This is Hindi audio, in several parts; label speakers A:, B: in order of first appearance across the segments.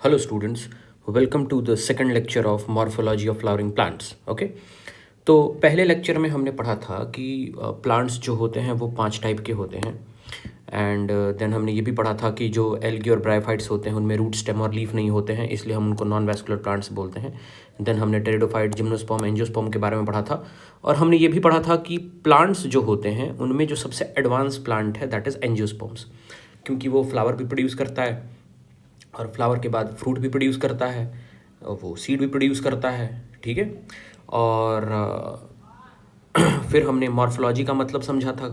A: Hello students, welcome to the second lecture of morphology of flowering plants. Okay, तो पहले लेक्चर में हमने पढ़ा था कि प्लांट्स जो होते हैं वो 5 टाइप के होते हैं एंड देन हमने ये भी पढ़ा था कि जो एल्गी और ब्रायोफाइट्स होते हैं उनमें रूट स्टेम और लीफ नहीं होते हैं, इसलिए हम उनको नॉन वैस्कुलर प्लांट्स बोलते हैं. देन हमने टेरिडोफाइट, जिम्नोस्पर्म, एंजियोस्पर्म के बारे में पढ़ा था और हमने ये भी पढ़ा था कि प्लांट्स जो होते हैं उनमें जो सबसे एडवांस प्लांट है दैट इज़ एंजियोस्पर्म्स, क्योंकि वो फ्लावर भी प्रोड्यूस करता है और फ्लावर के बाद फ्रूट भी प्रोड्यूस करता है और वो सीड भी प्रोड्यूस करता है. ठीक है. और फिर हमने मॉर्फोलॉजी का मतलब समझा था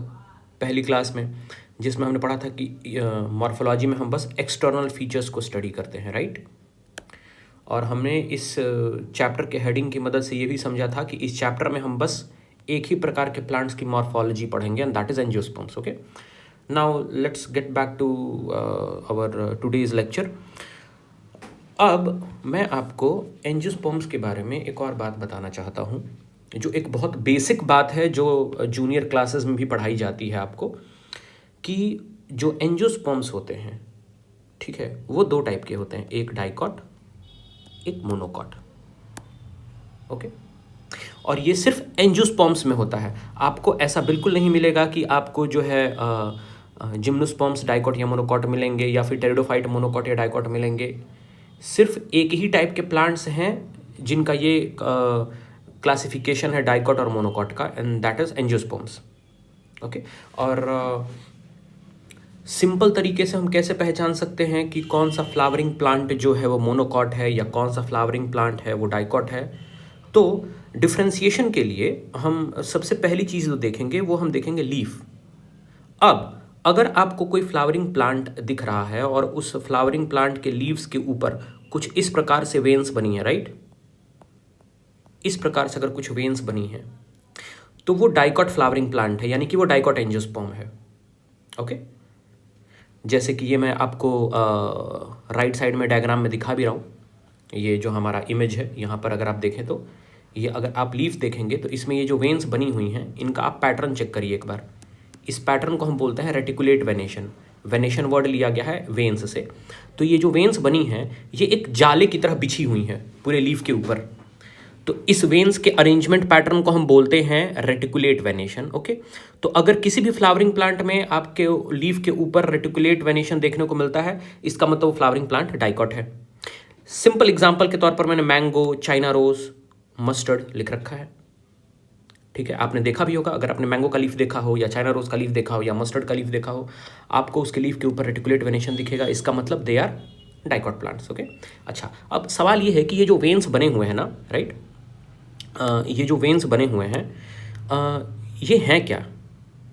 A: पहली क्लास में, जिसमें हमने पढ़ा था कि मॉर्फोलॉजी में हम बस एक्सटर्नल फीचर्स को स्टडी करते हैं, राइट. और हमने इस चैप्टर के हेडिंग की मदद से ये भी समझा था कि इस चैप्टर में हम बस एक ही प्रकार के प्लांट्स की मॉर्फोलॉजी पढ़ेंगे and that is angiosperms. Okay, now let's get back to our today's lecture. अब मैं आपको एंजियोस्पर्म्स के बारे में एक और बात बताना चाहता हूँ, जो एक बहुत बेसिक बात है जो जूनियर क्लासेस में भी पढ़ाई जाती है आपको, कि जो एंजियोस्पर्म्स होते हैं, ठीक है, वो 2 टाइप के होते हैं, एक डाइकॉट, एक मोनोकॉट. ओके, और ये सिर्फ एंजियोस्पर्म्स में होता है. आपको ऐसा बिल्कुल नहीं मिलेगा कि आपको जो है जिम्नोस्पर्म्स डाइकॉट या मोनोकॉट मिलेंगे या फिर टेरिडोफाइट मोनोकॉट या डाइकॉट मिलेंगे. सिर्फ एक ही टाइप के प्लांट्स हैं जिनका ये क्लासिफिकेशन है डाइकॉट और मोनोकॉट का, and that is angiosperms. Okay, और सिंपल तरीके से हम कैसे पहचान सकते हैं कि कौन सा फ्लावरिंग प्लांट जो है वो मोनोकॉट है या कौन सा फ्लावरिंग प्लांट है वो डाइकॉट है. तो डिफ्रेंसिएशन के लिए हम सबसे पहली चीज़ जो देखेंगे वो हम देखेंगे लीफ. अब अगर आपको कोई फ्लावरिंग प्लांट दिख रहा है और उस फ्लावरिंग प्लांट के लीव्स के ऊपर कुछ इस प्रकार से वेन्स बनी है, राइट, इस प्रकार से अगर कुछ वेन्स बनी है तो वो डाइकॉट फ्लावरिंग प्लांट है, यानी कि वो डाइकॉट एंजियोस्पर्म है. ओके, जैसे कि ये मैं आपको राइट साइड में डायग्राम में दिखा भी रहा हूँ. ये जो हमारा इमेज है यहाँ पर अगर आप देखें तो ये अगर आप लीफ देखेंगे तो इसमें ये जो वेन्स बनी हुई हैं इनका आप पैटर्न चेक करिए एक बार. इस पैटर्न को हम बोलते हैं रेटिकुलेट वेनेशन. वेनेशन वर्ड लिया गया है वेन्स से. तो ये जो वेन्स बनी हैं ये एक जाले की तरह बिछी हुई हैं पूरे लीफ के ऊपर. तो इस वेन्स के अरेंजमेंट पैटर्न को हम बोलते हैं रेटिकुलेट वेनेशन. ओके, तो अगर किसी भी फ्लावरिंग प्लांट में आपके लीफ के ऊपर रेटिकुलेट वेनेशन देखने को मिलता है, इसका मतलब वो फ्लावरिंग प्लांट डाइकॉट है. सिंपल एग्जाम्पल के तौर पर मैंने मैंगो, चाइना रोज, मस्टर्ड लिख रखा है. ठीक है, आपने देखा भी होगा, अगर आपने मैंगो का लीफ देखा हो या चाइना रोज का लीफ देखा हो या मस्टर्ड का लीफ देखा हो, आपको उसके लीफ के ऊपर रेटिकुलेट वेनेशन दिखेगा. इसका मतलब they are dicot plants. Okay, अच्छा, अब सवाल ये है कि ये जो वेन्स बने हुए हैं ना, राइट, ये जो वेन्स बने हुए हैं ये हैं क्या?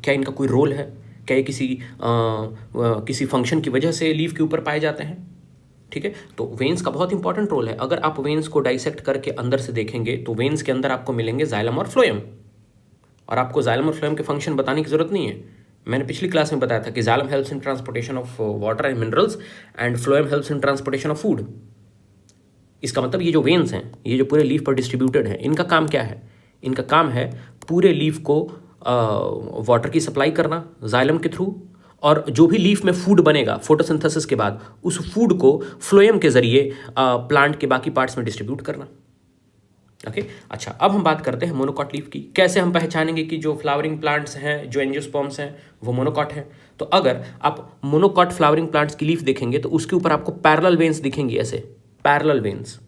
A: क्या इनका कोई रोल है? क्या ये किसी फंक्शन की वजह से लीफ के ऊपर पाए जाते हैं? ठीक है, तो वेन्स का बहुत इंपॉर्टेंट रोल है. अगर आप वेन्स को डाइसेक्ट करके अंदर से देखेंगे तो वेन्स के अंदर आपको मिलेंगे जाइलम और फ्लोएम. और आपको जाइलम और फ्लोएम के फंक्शन बताने की जरूरत नहीं है. मैंने पिछली क्लास में बताया था कि xylem helps in transportation of water and minerals and phloem helps in transportation of food. इसका मतलब ये जो वेन्स हैं, ये जो पूरे लीफ पर डिस्ट्रीब्यूटेड हैं, इनका काम क्या है? इनका काम है पूरे लीफ को वाटर की सप्लाई करना जाइलम के थ्रू, और जो भी लीफ में फूड बनेगा फोटोसिंथेसिस के बाद उस फूड को फ्लोएम के जरिए प्लांट के बाकी पार्ट्स में डिस्ट्रीब्यूट करना. ओके, अच्छा, अब हम बात करते हैं मोनोकॉट लीफ की. कैसे हम पहचानेंगे कि जो फ्लावरिंग प्लांट्स हैं, जो एंजियोस्पर्म्स हैं, वो मोनोकॉट हैं? तो अगर आप मोनोकॉट फ्लावरिंग प्लांट्स की लीफ देखेंगे तो उसके ऊपर आपको पैरेलल वेन्स दिखेंगी, ऐसे पैरेलल वेन्स.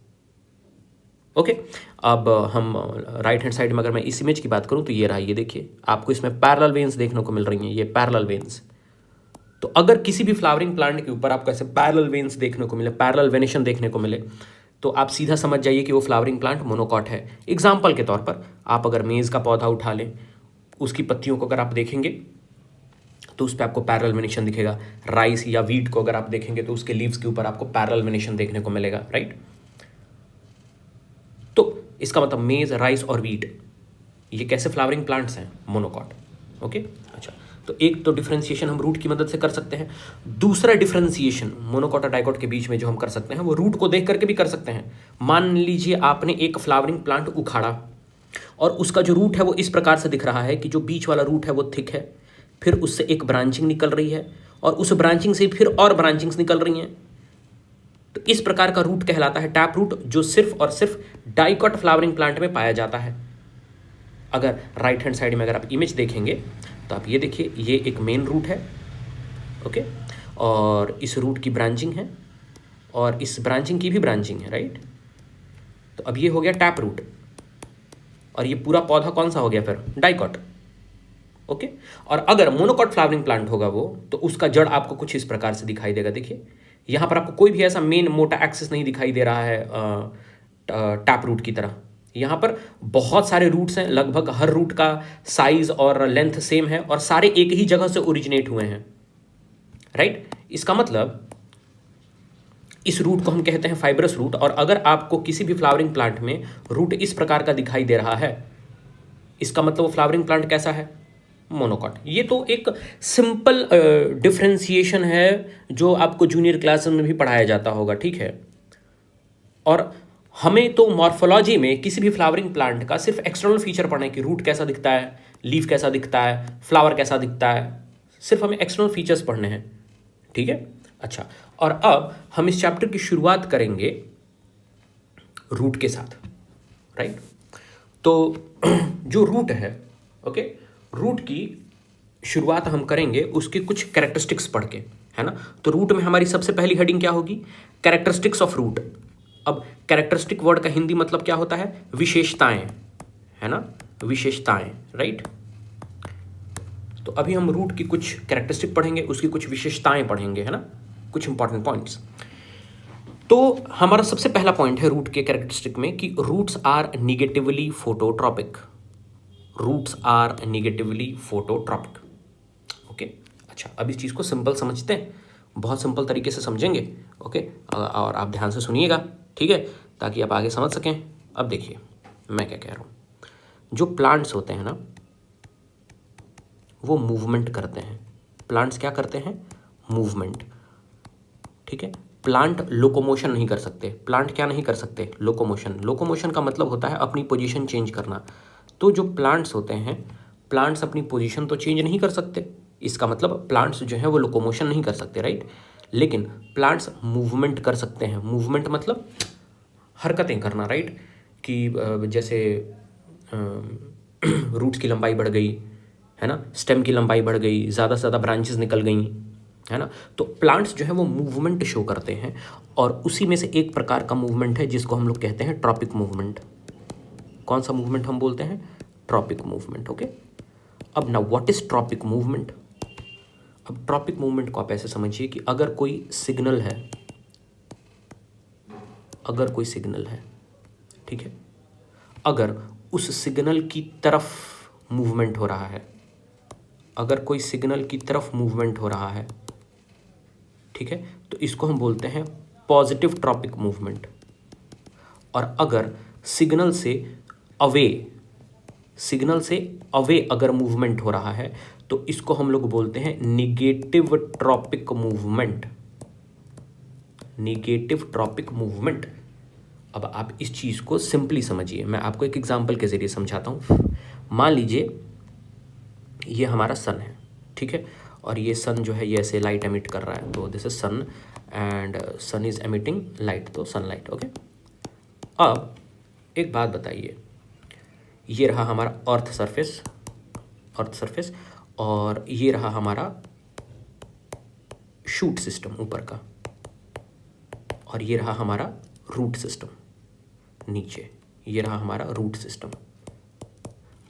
A: ओके, अब हम राइट हैंड साइड में अगर मैं इस इमेज की बात करूं तो ये रहा, ये देखिए, आपको इसमें पैरेलल वेन्स देखने को मिल रही हैं, ये पैरेलल वेन्स. तो अगर किसी भी फ्लावरिंग प्लांट के ऊपर आपको ऐसे पैरेलल वेन्स देखने को मिले, पैरेलल वेनेशन देखने को मिले, तो आप सीधा समझ जाइए कि वो फ्लावरिंग प्लांट मोनोकॉट है. एग्जाम्पल के तौर पर आप अगर मेज़ का पौधा उठा लें, उसकी पत्तियों को अगर आप देखेंगे तो उस पर आपको पैरेलल वेनेशन दिखेगा. राइस या वीट को अगर आप देखेंगे तो उसके लीव्स के ऊपर आपको पैरेलल वेनेशन देखने को मिलेगा, राइट. तो इसका मतलब मेज, राइस और वीट ये कैसे फ्लावरिंग प्लांट्स हैं? मोनोकॉट. ओके, अच्छा, तो एक तो डिफरेंशिएशन हम रूट की मदद से कर सकते हैं. दूसरा डिफरेंशिएशन मोनोकॉट और डाइकॉट के बीच में जो हम कर सकते हैं वो रूट को देख करके भी कर सकते हैं. मान लीजिए आपने एक फ्लावरिंग प्लांट उखाड़ा और उसका जो रूट है वो इस प्रकार से दिख रहा है कि जो बीच वाला रूट है वो थिक है, फिर उससे एक ब्रांचिंग निकल रही है और उस ब्रांचिंग से फिर और ब्रांचिंग्स निकल रही हैं. तो इस प्रकार का रूट कहलाता है टैप रूट, जो सिर्फ और सिर्फ डाइकॉट फ्लावरिंग प्लांट में पाया जाता है। अगर राइट हैंड साइड में अगर आप इमेज देखेंगे तो आप ये देखिए, ये एक मेन रूट है, ओके, और इस रूट की ब्रांचिंग है और इस ब्रांचिंग की भी ब्रांचिंग है, राइट। तो अब ये हो गया टैप रूट और ये पूरा पौधा कौन सा हो गया फिर, डाइकॉट, ओके। और अगर मोनोकॉट फ्लावरिंग प्लांट होगा वो, तो उसका जड़ आपको कुछ इस प्रकार से दिखाई देगा। देखिए यहाँ पर आपको कोई भी ऐसा मेन मोटा एक्सिस नहीं दिखाई दे रहा है टैप रूट की तरह। यहाँ पर बहुत सारे रूट्स हैं, लगभग हर रूट का साइज और लेंथ सेम है और सारे एक ही जगह से ओरिजिनेट हुए हैं, राइट। इसका मतलब इस रूट को हम कहते हैं फाइब्रस रूट। और अगर आपको किसी भी फ्लावरिंग प्लांट में रूट इस प्रकार का दिखाई दे रहा है, इसका मतलब वो फ्लावरिंग प्लांट कैसा है, मोनोकॉट। ये तो एक सिंपल डिफरेंशिएशन है जो आपको जूनियर क्लास में भी पढ़ाया जाता होगा, ठीक है। और हमें तो मॉर्फोलॉजी में किसी भी फ्लावरिंग प्लांट का सिर्फ एक्सटर्नल फीचर पढ़ना है कि रूट कैसा दिखता है, लीफ कैसा दिखता है, फ्लावर कैसा दिखता है, सिर्फ हमें एक्सटर्नल फीचर्स पढ़ने हैं, ठीक है। अच्छा, और अब हम इस चैप्टर की शुरुआत करेंगे रूट के साथ, राइट। तो जो रूट है, ओके, रूट की शुरुआत हम करेंगे उसके कुछ कैरेक्टरिस्टिक्स पढ़ के, है ना। तो रूट में हमारी सबसे पहली हेडिंग क्या होगी, कैरेक्टरिस्टिक्स ऑफ रूट। अब कैरेक्टरिस्टिक वर्ड का हिंदी मतलब क्या होता है, विशेषताएं, है ना, विशेषताएं, राइट। तो अभी हम रूट की कुछ कैरेक्टरिस्टिक पढ़ेंगे, उसकी कुछ विशेषताएं पढ़ेंगे, है ना, कुछ इंपॉर्टेंट पॉइंट्स। तो हमारा सबसे पहला पॉइंट है रूट के कैरेक्टरिस्टिक में कि roots are negatively phototropic. Roots are negatively phototropic, okay. अच्छा, अब इस चीज़ को सिंपल समझते हैं, बहुत सिंपल तरीके से समझेंगे, ओके। और आप ध्यान से सुनिएगा, ठीक है, ताकि आप आगे समझ सकें। अब देखिए मैं क्या कह रहा हूँ, जो प्लांट्स होते हैं ना, वो मूवमेंट करते हैं। प्लांट्स क्या करते हैं, मूवमेंट, ठीक है। प्लांट लोकोमोशन नहीं कर सकते। प्लांट क्या नहीं कर सकते, लोकोमोशन। लोकोमोशन का मतलब होता है अपनी पोजीशन चेंज करना। तो जो प्लांट्स होते हैं, प्लांट्स अपनी पोजीशन तो चेंज नहीं कर सकते, इसका मतलब प्लांट्स जो है वो लोकोमोशन नहीं कर सकते, राइट। लेकिन प्लांट्स मूवमेंट कर सकते हैं। मूवमेंट मतलब हरकतें करना, राइट, कि जैसे रूट्स की लंबाई बढ़ गई, है ना, स्टेम की लंबाई बढ़ गई, ज़्यादा से ज़्यादा ब्रांचेस निकल गई, है ना। तो प्लांट्स जो है वो मूवमेंट शो करते हैं और उसी में से एक प्रकार का मूवमेंट है जिसको हम लोग कहते हैं ट्रॉपिक मूवमेंट। कौन सा मूवमेंट हम बोलते हैं, ट्रॉपिक मूवमेंट, ओके। अब ना व्हाट इज ट्रॉपिक मूवमेंट। अब ट्रॉपिक मूवमेंट को आप ऐसे समझिए कि अगर कोई सिग्नल है, अगर कोई सिग्नल है, ठीक है, अगर उस सिग्नल की तरफ मूवमेंट हो रहा है, अगर कोई सिग्नल की तरफ मूवमेंट हो रहा है, ठीक है, तो इसको हम बोलते हैं पॉजिटिव ट्रॉपिक मूवमेंट। और अगर सिग्नल से अवे, सिग्नल से अवे अगर मूवमेंट हो रहा है, तो इसको हम लोग बोलते हैं negative tropic movement. Negative tropic movement. अब आप इस चीज़ को सिंपली समझिए, मैं आपको एक एग्जांपल के ज़रिए समझाता हूँ। मान लीजिए ये हमारा सन है, ठीक है, और ये सन जो है ये ऐसे लाइट एमिट कर रहा है, तो this is sun and sun is emitting light, तो सनलाइट, ओके। अब एक बात बताइए, ये रहा हमारा अर्थ सरफेस, अर्थ सरफेस, और ये रहा हमारा शूट सिस्टम ऊपर का, और ये रहा हमारा रूट सिस्टम नीचे, ये रहा हमारा रूट सिस्टम।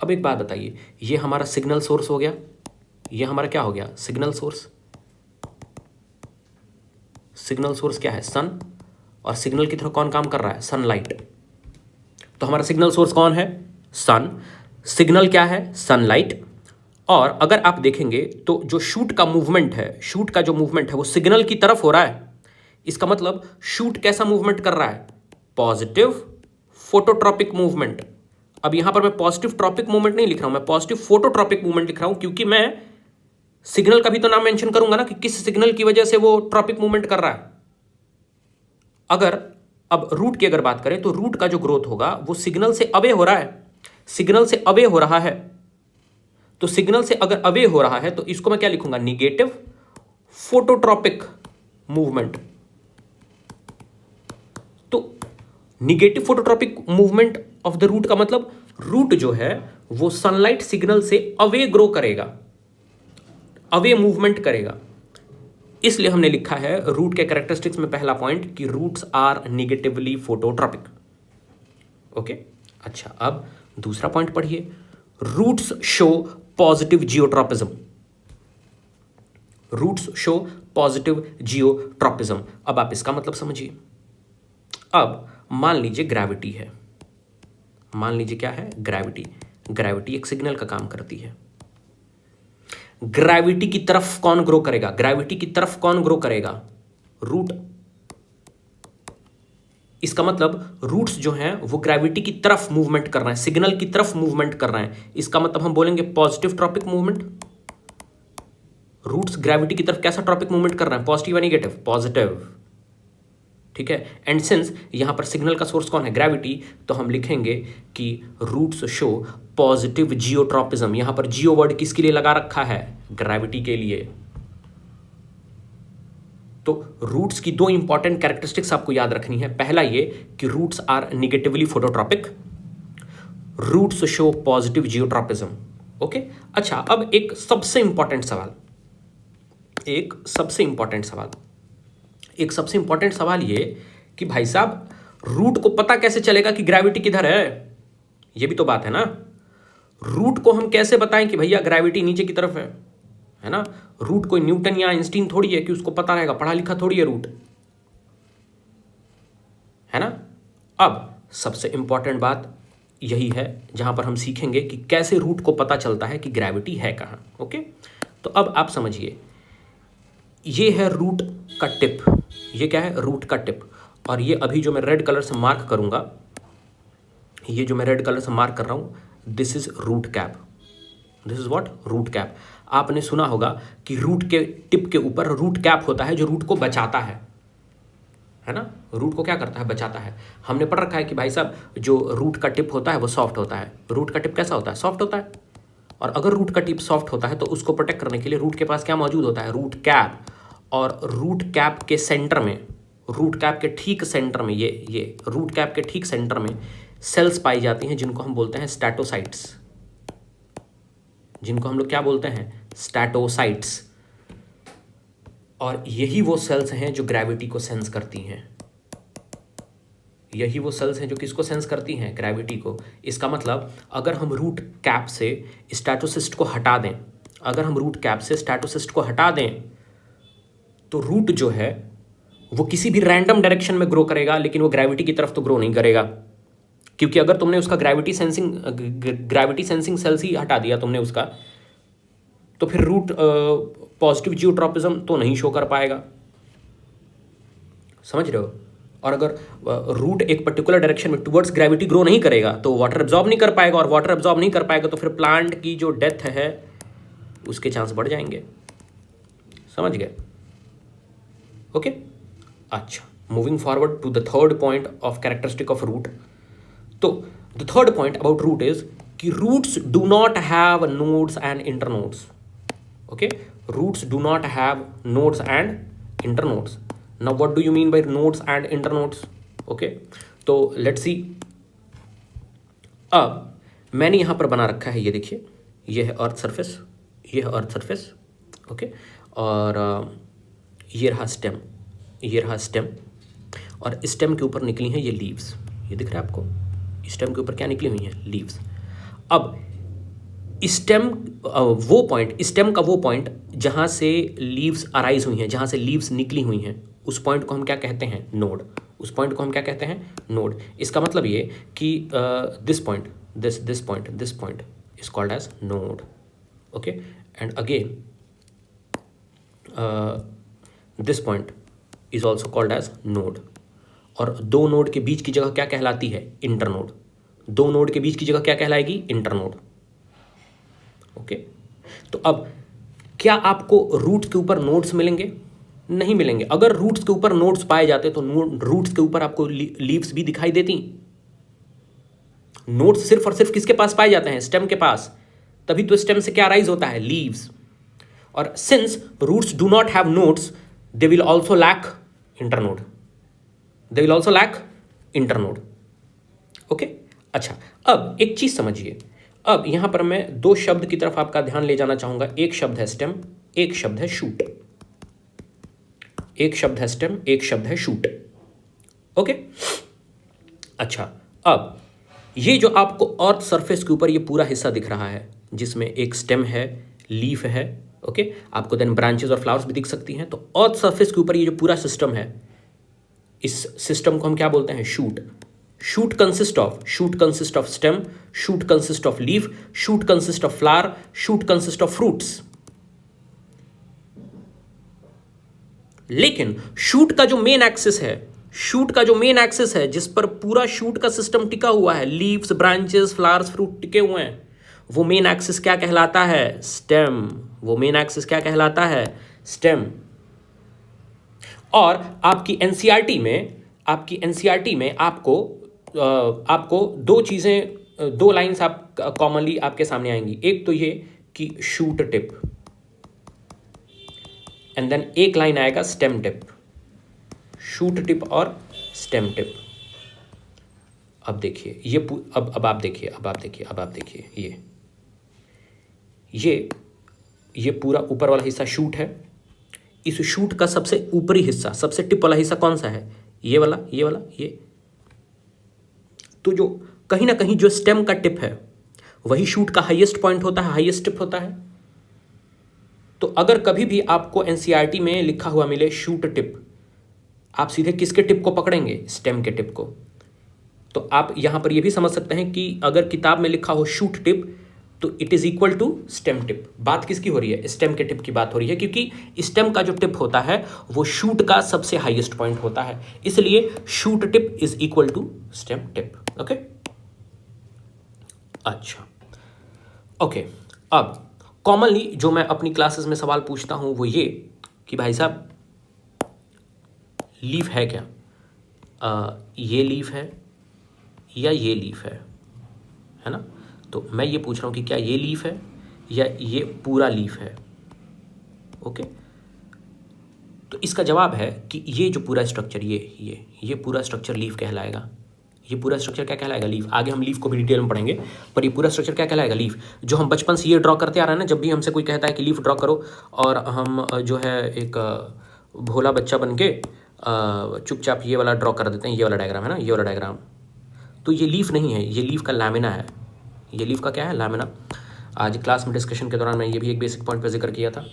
A: अब एक बात बताइए, ये हमारा सिग्नल सोर्स हो गया, ये हमारा क्या हो गया, सिग्नल सोर्स। सिग्नल सोर्स क्या है, सन, और सिग्नल की तरह कौन काम कर रहा है, सनलाइट। तो हमारा सिग्नल सोर्स कौन है, सन, सिग्नल क्या है, सनलाइट। और अगर आप देखेंगे तो जो शूट का मूवमेंट है, शूट का जो मूवमेंट है वो सिग्नल की तरफ हो रहा है। इसका मतलब शूट कैसा मूवमेंट कर रहा है, पॉजिटिव फोटोट्रॉपिक मूवमेंट। अब यहां पर मैं पॉजिटिव ट्रॉपिक मूवमेंट नहीं लिख रहा हूं, मैं पॉजिटिव फोटोट्रॉपिक मूवमेंट लिख रहा हूं, क्योंकि मैं सिग्नल का भी तो नाम मेंशन करूंगा ना कि किस सिग्नल की वजह से वो ट्रॉपिक मूवमेंट कर रहा है। अगर अब रूट की अगर बात करें तो रूट का जो ग्रोथ होगा वो सिग्नल से अवे हो रहा है, सिग्नल से अवे हो रहा है। तो सिग्नल से अगर अवे हो रहा है तो इसको मैं क्या लिखूंगा, निगेटिव फोटोट्रॉपिक मूवमेंट। तो negative phototropic movement of the root का मतलब रूट जो है वो सनलाइट सिग्नल से अवे ग्रो करेगा, अवे मूवमेंट करेगा। इसलिए हमने लिखा है रूट के कैरेक्टरिस्टिक्स में पहला पॉइंट कि roots are negatively phototropic. Okay, अच्छा, अब दूसरा पॉइंट पढ़िए, roots show positive geotropism. Roots show positive geotropism. अब आप इसका मतलब समझिए। अब मान लीजिए ग्रेविटी है, मान लीजिए क्या है, ग्रेविटी। ग्रेविटी एक सिग्नल का काम करती है। ग्रेविटी की तरफ कौन ग्रो करेगा? ग्रेविटी की तरफ कौन ग्रो करेगा? रूट। इसका मतलब रूट्स जो हैं वो ग्रेविटी की तरफ मूवमेंट कर रहे हैं, सिग्नल की तरफ मूवमेंट कर रहे हैं। इसका मतलब हम बोलेंगे positive tropic movement. Roots gravity की तरफ कैसा ट्रॉपिक मूवमेंट कर रहे हैं? पॉजिटिव या नेगेटिव? पॉजिटिव। ठीक है, एंड सिंस यहां पर सिग्नल का सोर्स कौन है? ग्रेविटी, तो हम लिखेंगे कि रूट्स शो पॉजिटिव जियोट्रॉपिज्म। यहां पर जियो वर्ड किसके लिए लगा रखा है? ग्रेविटी के लिए। तो रूट्स की दो इंपॉर्टेंट कैरेक्टरिस्टिक्स आपको याद रखनी है। पहला ये कि roots are negatively phototropic, roots show positive geotropism. Okay, अच्छा, अब एक सबसे इंपॉर्टेंट सवाल, एक सबसे इंपॉर्टेंट सवाल ये कि भाई साहब रूट को पता कैसे चलेगा कि ग्रेविटी किधर है? ये भी तो बात है ना। रूट को हम कैसे बताएं कि भैया ग्रेविटी नीचे की तरफ है ना? रूट कोई न्यूटन या आइंस्टीन थोड़ी है कि उसको पता रहेगा, पढ़ा लिखा थोड़ी है रूट, है ना। अब सबसे इंपॉर्टेंट बात यही है जहां पर हम सीखेंगे कि कैसे रूट को पता चलता है कि ग्रेविटी है कहां। ओके, तो अब आप समझिए, ये है रूट का टिप। ये क्या है? रूट का टिप। और ये अभी जो मैं रेड कलर से मार्क करूंगा, ये जो मैं रेड कलर से मार्क कर रहा हूं, this is root cap. This is what? Root cap. आपने सुना होगा कि रूट के टिप के ऊपर रूट कैप होता है जो रूट को बचाता है ना। रूट को क्या करता है? बचाता है। हमने पढ़ रखा है कि भाई साहब जो रूट का टिप होता है वो सॉफ्ट होता है। रूट का टिप कैसा होता है? सॉफ्ट होता है। और अगर रूट का टिप सॉफ्ट होता है तो उसको प्रोटेक्ट करने के लिए रूट के पास क्या मौजूद होता है? Root cap. और रूट कैप के सेंटर में, रूट कैप के ठीक सेंटर में, ये रूट कैप के ठीक सेंटर में सेल्स पाई जाती हैं जिनको हम बोलते हैं स्टैटोसाइट्स, जिनको हम लोग क्या बोलते हैं? स्टैटोसाइट्स। और यही वो सेल्स हैं जो ग्रेविटी को सेंस करती हैं। यही वो सेल्स हैं जो किसको सेंस करती हैं? ग्रेविटी को। इसका मतलब अगर हम रूट कैप से स्टैटोसिस्ट को हटा दें, अगर हम रूट कैप से स्टैटोसिस्ट को हटा दें तो रूट जो है वो किसी भी रैंडम डायरेक्शन में ग्रो करेगा, लेकिन वो ग्रेविटी की तरफ तो ग्रो नहीं करेगा। क्योंकि अगर तुमने उसका ग्रेविटी सेंसिंग सेल्स ही हटा दिया तुमने उसका, तो फिर रूट पॉजिटिव जियोट्रॉपिज्म तो नहीं शो कर पाएगा। समझ रहे हो? और अगर रूट एक पर्टिकुलर डायरेक्शन में टुवर्ड्स ग्रेविटी ग्रो नहीं करेगा तो वाटर एब्जॉर्ब नहीं कर पाएगा, और वाटर एब्जॉर्ब नहीं कर पाएगा तो फिर प्लांट की जो डेथ है उसके चांस बढ़ जाएंगे। समझ गए? ओके, अच्छा, moving forward to the third point of characteristic of root. तो the third point about root is कि roots do not have nodes and internodes. Okay, roots do not have nodes and internodes. Now what do you mean by nodes and internodes? Okay, तो let's see। अब मैंने यहाँ पर बना रखा है, ये देखिए, ये है अर्थ सरफेस, ये है अर्थ सरफेस। ओके, और ये रहा स्टेम, ये रहा स्टेम, और स्टेम के ऊपर निकली हैं ये लीव्स। ये दिख रहा है आपको? स्टेम के ऊपर क्या निकली हुई हैं? लीव्स। अब स्टेम वो पॉइंट, स्टेम का वो पॉइंट जहाँ से लीव्स अराइज हुई हैं, जहाँ से लीव्स निकली हुई हैं, उस पॉइंट को हम क्या कहते हैं? नोड। उस पॉइंट को हम क्या कहते हैं? नोड। इसका मतलब ये कि this point, this point is called as node. Okay, and again this point is also called as node. और दो नोड के बीच की जगह क्या कहलाती है? इंटरनोड। दो नोड के बीच की जगह क्या कहलाएगी? इंटरनोड। ओके, तो अब क्या आपको रूट के ऊपर नोड्स मिलेंगे? नहीं मिलेंगे। अगर रूट्स के ऊपर नोड्स पाए जाते तो रूट्स के ऊपर आपको लीव्स भी दिखाई देती। नोड्स सिर्फ और सिर्फ किसके पास पाए जाते हैं? स्टेम के पास। तभी तो स्टेम से क्या राइज होता है? लीव्स। और since roots do not have nodes, they will also lack internode. They will also lack internode. Okay, अच्छा अब एक चीज समझिए, अब यहां पर मैं दो शब्द की तरफ आपका ध्यान ले जाना चाहूंगा। एक शब्द है स्टेम, एक शब्द है शूट। एक शब्द है स्टेम, एक शब्द है शूट। ओके, अच्छा अब ये जो आपको अर्थ सरफेस के ऊपर ये पूरा हिस्सा दिख रहा है, जिसमें एक स्टेम है, लीफ है, ओके, आपको देन ब्रांचेस और फ्लावर्स भी दिख सकती हैं। तो अर्थ सरफेस के ऊपर ये जो पूरा सिस्टम है, इस सिस्टम को हम क्या बोलते हैं? Shoot. Shoot consist of stem, shoot consist of leaf, shoot consist of flower, shoot consist of fruits. लेकिन शूट का जो मेन एक्सिस है, शूट का जो मेन एक्सिस है, जिस पर पूरा शूट का सिस्टम टिका हुआ है, लीव्स, ब्रांचेस, फ्लावर्स, फ्रूट टिके हुए हैं, वो मेन एक्सिस क्या कहलाता है? स्टेम। वो मेन एक्सिस क्या कहलाता है? स्टेम। और आपकी एनसीईआरटी में आपको दो चीजें, दो लाइंस आप कॉमनली आपके सामने आएंगी। एक तो ये कि शूट टिप, एंड देन एक लाइन आएगा स्टेम टिप। शूट टिप और स्टेम टिप। अब देखिए ये अब आप देखिए ये पूरा ऊपर वाला हिस्सा शूट है। इस शूट का सबसे ऊपरी हिस्सा, सबसे टिप वाला हिस्सा कौन सा है? ये वाला। ये तो जो कहीं ना कहीं जो स्टेम का टिप है, वही शूट का हाईएस्ट पॉइंट होता है, हाईएस्ट टिप होता है। तो अगर कभी भी आपको एनसीईआरटी में लिखा हुआ मिले शूट टिप, आप सीधे किसके टिप को पकड़ेंगे? स्टेम के टिप को। तो आप यहां पर यह भी समझ सकते हैं कि अगर किताब में लिखा हो शूट टिप, तो it is equal to stem tip. बात किसकी हो रही है? स्टेम के टिप की बात हो रही है, क्योंकि स्टेम का जो टिप होता है वो शूट का सबसे हाईएस्ट पॉइंट होता है, इसलिए shoot tip is equal to stem tip. Okay, अच्छा, ओके। अब कॉमनली जो मैं अपनी क्लासेस में सवाल पूछता हूं वो ये कि भाई साहब लीफ है क्या? ये लीफ है या ये लीफ है ना? तो मैं ये पूछ रहा हूँ कि क्या ये लीफ है या ये पूरा लीफ है? ओके, तो इसका जवाब है कि ये जो पूरा स्ट्रक्चर, ये पूरा स्ट्रक्चर लीफ कहलाएगा। ये पूरा स्ट्रक्चर क्या कहलाएगा? लीफ। आगे हम लीफ को भी डिटेल में पढ़ेंगे, पर ये पूरा स्ट्रक्चर क्या कहलाएगा? लीफ। जो हम बचपन से ये ड्रॉ करते आ रहे हैं ना, जब भी हमसे कोई कहता है कि लीफ ड्रॉ करो, और हम जो है एक भोला बच्चा बन के चुपचाप ये वाला ड्रॉ कर देते हैं, ये वाला डायग्राम है ना, ये वाला डायग्राम। तो ये लीफ नहीं है, ये लीफ का लैमिना है। ये लीफ का क्या है? लैमिना। आज क्लास में डिस्कशन के दौरान मैं ये भी एक बेसिक पॉइंट पर जिक्र किया था,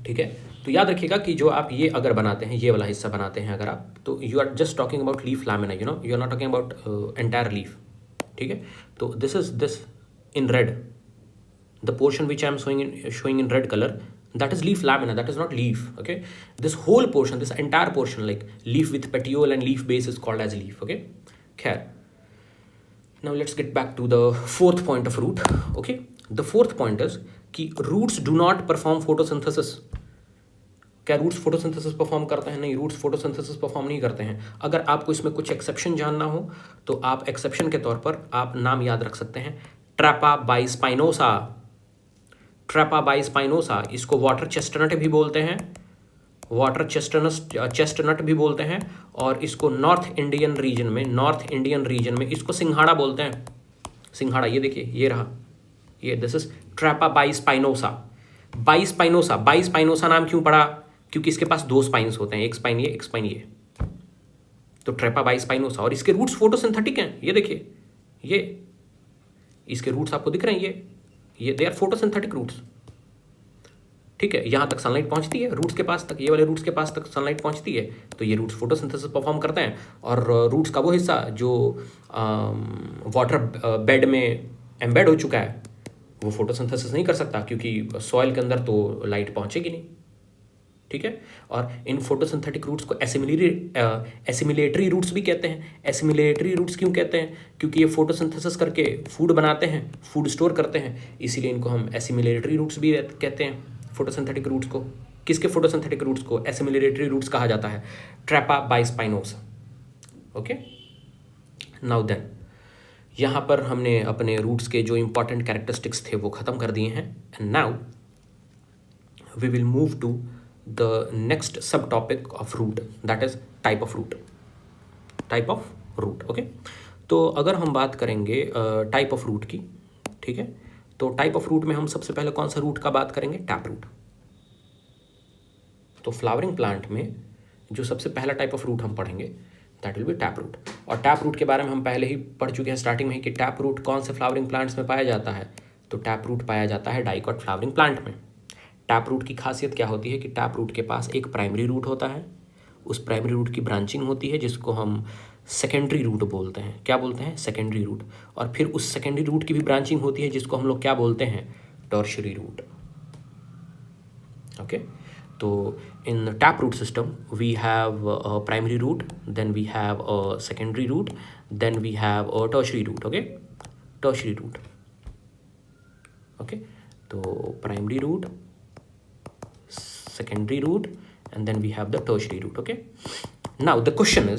A: ठीक है। तो याद रखिएगा कि जो आप ये अगर बनाते हैं, ये वाला हिस्सा बनाते हैं अगर आप, तो you are just talking about leaf lamina, you are not talking about entire leaf, ठीक है। तो this is this in red, the portion which I am showing in red color, that is leaf lamina, that is not leaf. Okay, this whole portion, this entire portion, like leaf with petiole and leaf base, is called as leaf. Okay, khair, now let's get back to the fourth point of root. Okay, the fourth point is कि roots do not perform photosynthesis. क्या रूट्स फोटोसिंथेसिस परफॉर्म करते हैं? नहीं, रूट्स फोटोसिंथेसिस परफॉर्म नहीं करते हैं। अगर आपको इसमें कुछ एक्सेप्शन जानना हो तो आप एक्सेप्शन के तौर पर आप नाम याद रख सकते हैं, ट्रैपाबाइस्पाइनोसा। ट्रैपाबाइस्पाइनोसा, इसको वाटर चेस्टनट भी बोलते हैं, वाटर चेस्टनट भी बोलते हैं, और इसको नॉर्थ इंडियन रीजन में इसको सिंघाड़ा बोलते हैं। सिंघाड़ा, ये देखिए, ये रहा, ये दिस इज ट्रैपाबाइस्पाइनोसा। बाइस्पाइनोसा नाम क्यों पड़ा? क्योंकि इसके पास दो स्पाइन्स होते हैं, एक स्पाइन ये, एक स्पाइन ये, तो ट्रैपाबाइस्पाइनोसा। और इसके रूट्स फोटोसिंथेटिक हैं, ये देखिए, ये इसके रूट्स आपको दिख रहे हैं, ये दे आर फोटोसिंथेटिक रूट्स, ठीक है। यहाँ तक सनलाइट पहुँचती है रूट्स के पास तक, ये वाले रूट्स के पास तक सनलाइट पहुँचती है, तो ये रूट्स फोटोसिंथेसिस परफॉर्म करते हैं। और रूट्स का वो हिस्सा जो वाटर बेड में एम्बेड हो चुका है, वो फोटोसिंथेसिस नहीं कर सकता, क्योंकि सॉइल के अंदर तो लाइट पहुँचेगी नहीं, ठीक है। और इन फोटोसिंथेटिक रूट्स को एसिमिलेटरी रूट्स भी कहते हैं। एसिमिलेटरी रूट्स क्यों कहते हैं? क्योंकि ये फोटोसिंथेसिस करके फूड बनाते हैं, फूड स्टोर करते हैं, इसीलिए इनको हम एसिमिलेटरी रूट्स भी कहते हैं। फोटोसिंथेटिक रूट्स को, किसके फोटोसिंथेटिक रूट्स को एसिमिलेटरी रूट्स कहा जाता है? ट्रैपाबाइस्पाइनोसा। ओके, नाउ देन यहाँ पर हमने अपने रूट्स के जो इंपॉर्टेंट कैरेक्टरिस्टिक्स थे वो ख़त्म कर दिए हैं, and now we will move to the next subtopic of root, that is type of root. Type of root. Okay, तो अगर हम बात करेंगे टाइप ऑफ रूट की, ठीक है, तो टाइप ऑफ रूट में हम सबसे पहले कौन सा रूट का बात करेंगे? Tap root. तो फ्लावरिंग प्लांट में जो सबसे पहला टाइप ऑफ रूट हम पढ़ेंगे that will be tap root. और टैप रूट के बारे में हम पहले ही पढ़ चुके हैं स्टार्टिंग में ही कि टैप रूट कौन से फ्लावरिंग प्लांट्स में पाया जाता है। तो टैप रूट पाया जाता है डाइकॉट फ्लावरिंग प्लांट में। टैप रूट की खासियत क्या होती है कि टैप रूट के पास एक प्राइमरी रूट होता है, उस प्राइमरी रूट की ब्रांचिंग होती है जिसको हम सेकेंडरी रूट बोलते हैं। क्या बोलते हैं? Secondary root. और फिर उस सेकेंडरी रूट की भी ब्रांचिंग होती है जिसको हम लोग क्या बोलते हैं? Tertiary root. ओके, तो in tap root system we have a primary root, then we have a secondary root, then we have a tertiary root. Okay, tertiary root. Okay, so primary root, secondary root, and then we have the tertiary root. Okay, now the question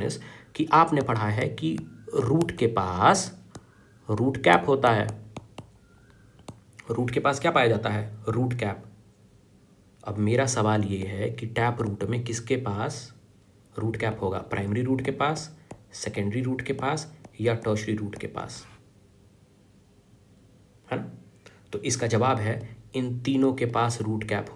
A: is कि आपने पढ़ा है कि रूट के पास रूट कैप होता है। रूट के पास क्या पाया जाता है? Root cap. अब मेरा सवाल ये है कि टैप रूट में किसके पास रूट कैप होगा? प्राइमरी रूट के पास, सेकेंडरी रूट के पास, या टर्शरी रूट के पास, है ना? तो इसका जवाब है इन तीनों के पास रूट कैप हो।